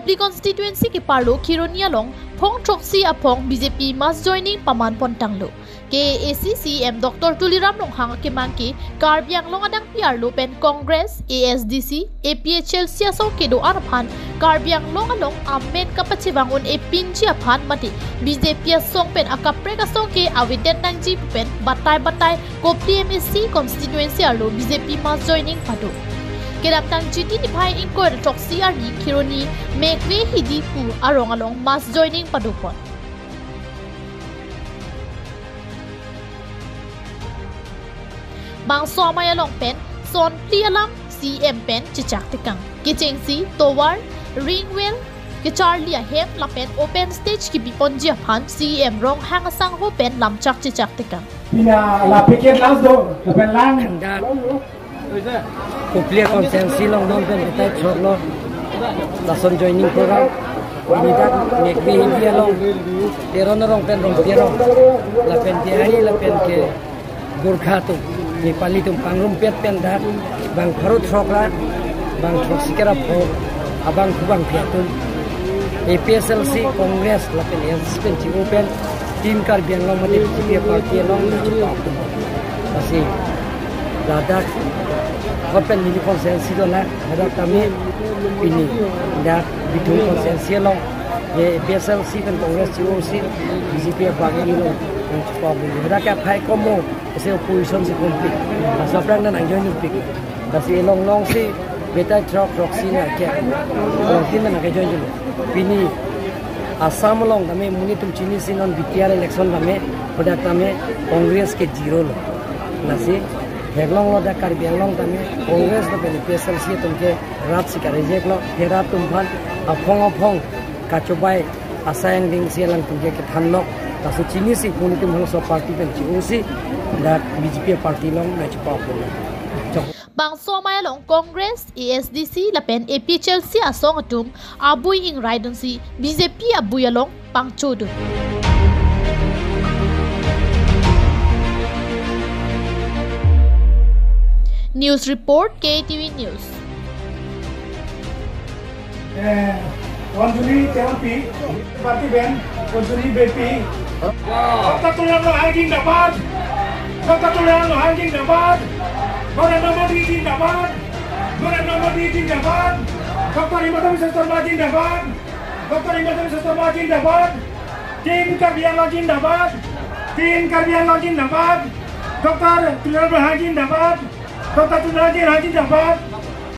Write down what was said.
Kopli constituency ke parlo Khironia long phong troksi apong BJP mass joining paman pontanglo ke ACCM Dr. Tuliram Longhang ke mangki Karbiang long adang piarlo pen Congress ASDC APHL siasong ke do arphan Karbiang long along amen kapachiwangun epinji aphan mati BJP song pen akapre ka song ke awidet nangji pen batai Kopli MSC constituency arlo BJP mass joining padu Kedap tang jiti ni pai ingko troksi ari Khironi mekwe hidi pu arong along mass joining padupon. Bang somay along pen son plialam CM pen chichak tikang. Kichengsi towar ringwell ke Charlie hem lapen open stage ki biponji aphan CM rong hangasang ho pen lamchak chichak tikang. Pina la piket las do lapen lang. Kopli konsensi long dong kan kita chorlo lason joining program ini tak nekbe dia long teron rong pen rong terong lapen tiari lapen ke Gurkha tu Nepali tu pangrum pet pen dak bang Bharut Sokra bang Sikera pho abang kubang piatun APSLC Congress lapen pen ci open tim Karbiang long mate BJP party long masih dadak Open ini konsensi tu lah, ada kami ini dah bitung konsensi long, ye BSLC dan Kongres COC, BJP bagi ini long, cukup ini. Ada kaya komo, saya oposisi si konflik, masa perang dan anjuran konflik, kasi long si beta trok si nak kaya, long kita nak anjuran dulu. Ini Assam long kami muni tu cini si non BTR election kami, pada kami Kongres ke zero long, nasi. Heglong lo dah Karbiang long kami Kongres lo pen PSLC tumke rat sikar reject lo hera tumpan apong kacobai asayang ding sialang tumke ke thanlok tasu chini si puni tum hang so party pen COC da BJP party long na chpa pun Bang somay long Congress ASDC lapen APHL si asong atum abui ing raidon si BJP abui along pangchodu News Report KTV News. Konjuni terapi, parti band, konjuni BP. Dokter Tuliram Longhang dapat. Dokter Tuliram Longhang dapat. Orang nomor di dapat. Orang nomor di dapat. Dokter Imadam Sestormajin dapat. Dokter Imadam Sestormajin dapat. Tim Karbiang Longhang dapat. Tim Karbiang Longhang dapat. Dokter Tuliram Longhang dapat. Dokter Tuliram Longhang dapat.